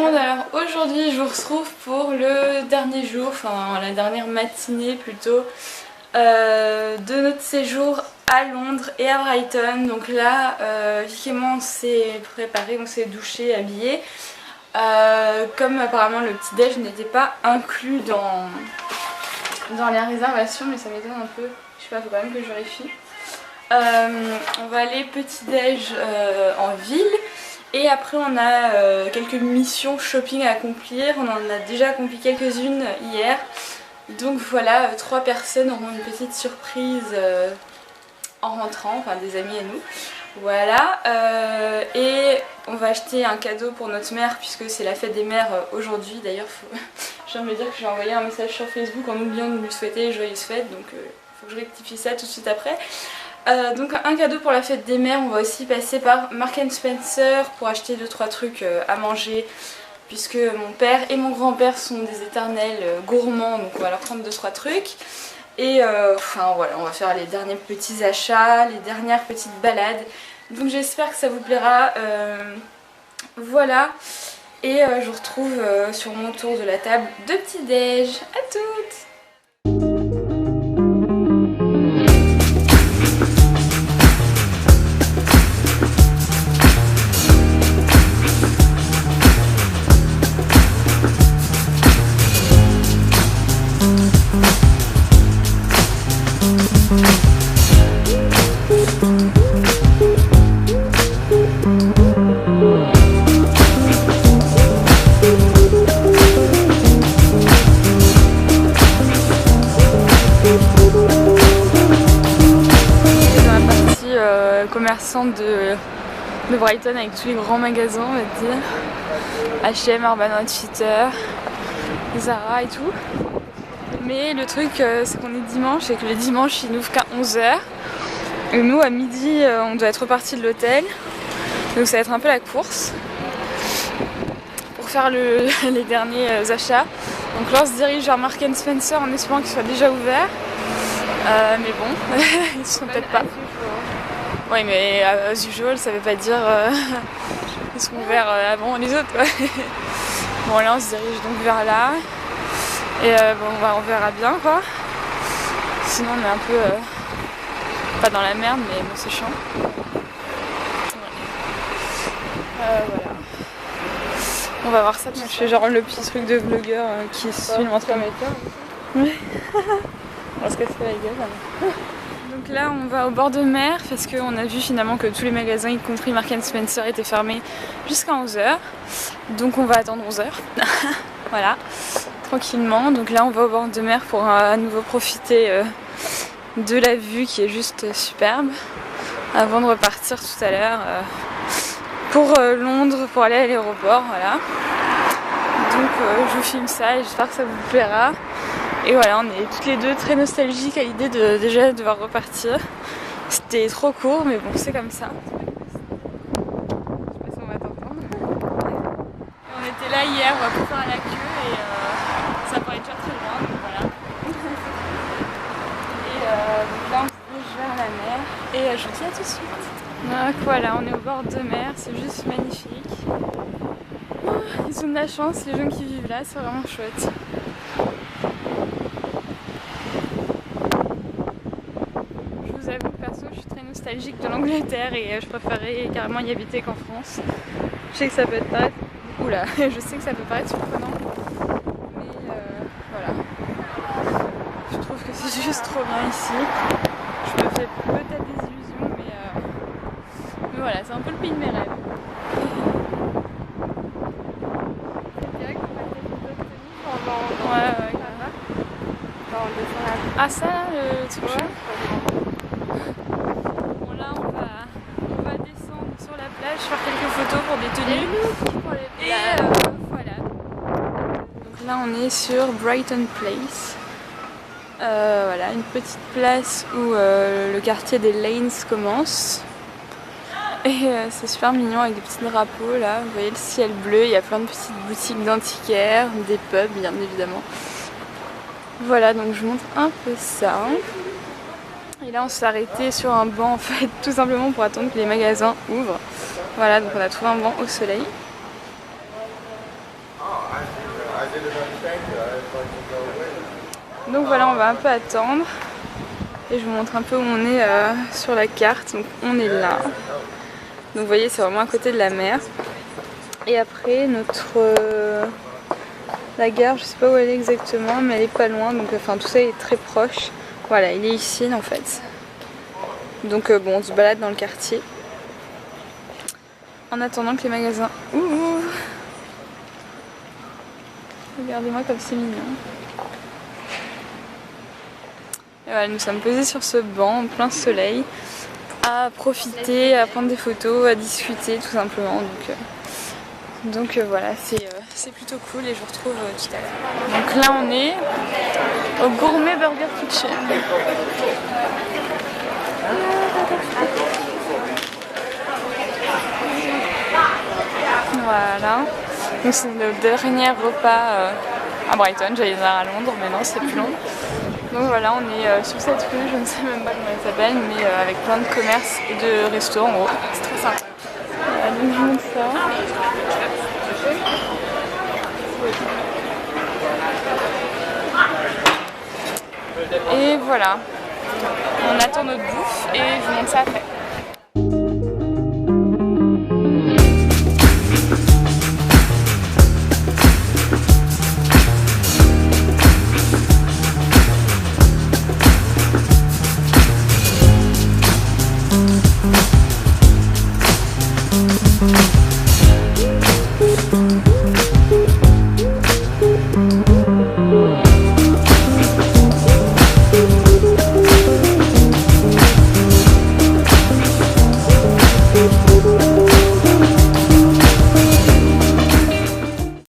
monde, alors aujourd'hui je vous retrouve pour le dernier jour, enfin la dernière matinée plutôt, de notre séjour à Londres et à Brighton. Donc là, Vic et moi on s'est préparé, on s'est douché, habillé. Comme apparemment le petit déj n'était pas inclus dans les réservations, mais ça m'étonne un peu, je sais pas, faut quand même que je vérifie. On va aller petit déj en ville. Et après on a quelques missions shopping à accomplir, on en a déjà accompli quelques-unes hier. Donc voilà, 3 personnes auront une petite surprise en rentrant, enfin des amis à nous. Voilà, et on va acheter un cadeau pour notre mère puisque c'est la fête des mères aujourd'hui. D'ailleurs, je viens de me dire que j'ai envoyé un message sur Facebook en oubliant de lui souhaiter joyeuses fêtes, donc il faut que je rectifie ça tout de suite après. Donc un cadeau pour la fête des mères, on va aussi passer par Marks & Spencer pour acheter 2-3 trucs à manger puisque mon père et mon grand-père sont des éternels gourmands, donc on va leur prendre 2-3 trucs. Et enfin voilà, on va faire les derniers petits achats, les dernières petites balades. Donc j'espère que ça vous plaira. Voilà, et je vous retrouve sur mon tour de la table de petit-déj. À toutes! Commerçante de Brighton avec tous les grands magasins, on va dire. H&M, Urban Outfitters, Zara et tout. Mais le truc c'est qu'on est dimanche et que le dimanche il n'ouvre qu'à 11 h. Et nous à midi on doit être reparti de l'hôtel. Donc ça va être un peu la course pour faire les derniers achats. Donc là on se dirige vers Marks & Spencer en espérant qu'ils soient déjà ouverts. Mais bon, ils sont peut-être pas. Oui, mais as usual, ça veut pas dire qu'ils sont ouverts avant les autres, quoi. Bon, là on se dirige donc vers là. Et bon, on verra bien, quoi. Sinon on est un peu pas dans la merde, mais bon, c'est chiant. Voilà. On va voir ça, je fais genre le petit truc de vlogueur qui se filme en train de... Ouais. On va se casser la gueule. Hein. Donc là on va au bord de mer parce qu'on a vu finalement que tous les magasins, y compris Marks & Spencer, étaient fermés jusqu'à 11 h. Donc on va attendre 11 h. Voilà, tranquillement. Donc là on va au bord de mer pour à nouveau profiter de la vue qui est juste superbe. Avant de repartir tout à l'heure pour Londres, pour aller à l'aéroport. Voilà. Donc je vous filme ça et j'espère que ça vous plaira. Et voilà, on est toutes les deux très nostalgiques à l'idée de déjà devoir repartir. C'était trop court, mais bon, c'est comme ça. Je sais pas si on va t'entendre. On était là hier, on va plus faire la queue et ça paraît déjà très loin, donc voilà. Et donc là, on se dirige vers la mer et je vous dis à tout de suite. Donc voilà, on est au bord de mer, c'est juste magnifique. Ils ont de la chance, les gens qui vivent là, c'est vraiment chouette. Je vous avoue que perso je suis très nostalgique de l'Angleterre et je préférais carrément y habiter qu'en France. Je sais que ça peut paraître... Oula, je sais que ça peut paraître surprenant. Mais voilà. Je trouve que c'est juste trop bien ici. Je me fais peut-être des illusions mais voilà, c'est un peu le pays de mes rêves. Ouais. Ah ça là, le truc chaud. Bon là on va descendre sur la plage, faire quelques photos pour des tenues. Et voilà. Donc là on est sur Brighton Place. Voilà, une petite place où le quartier des Lanes commence. Et c'est super mignon avec des petits drapeaux là. Vous voyez le ciel bleu, il y a plein de petites boutiques d'antiquaires, des pubs bien évidemment. Voilà, donc je vous montre un peu ça. Et là on s'est arrêté sur un banc en fait, tout simplement pour attendre que les magasins ouvrent. Voilà, donc on a trouvé un banc au soleil. Donc voilà, on va un peu attendre. Et je vous montre un peu où on est sur la carte. Donc on est là. Donc vous voyez, c'est vraiment à côté de la mer. Et après, la gare, je sais pas où elle est exactement, mais elle est pas loin. Donc enfin, tout ça est très proche. Voilà, il est ici en fait. Donc bon, on se balade dans le quartier. En attendant que les magasins ouvrent. Regardez-moi comme c'est mignon. Et voilà, nous sommes posés sur ce banc en plein soleil, à profiter, à prendre des photos, à discuter tout simplement. Donc voilà, c'est plutôt cool et je vous retrouve tout à l'heure. Donc là on est au Gourmet Burger Kitchen. Voilà, donc c'est le dernier repas à Brighton, j'allais dire à Londres, mais non c'est plus Londres. Donc voilà, on est sur cette rue, je ne sais même pas comment elle s'appelle, mais avec plein de commerces et de restos en gros. C'est très sympa. Voilà, donc je vous montre ça. Et voilà, on attend notre bouffe et je vous montre ça après.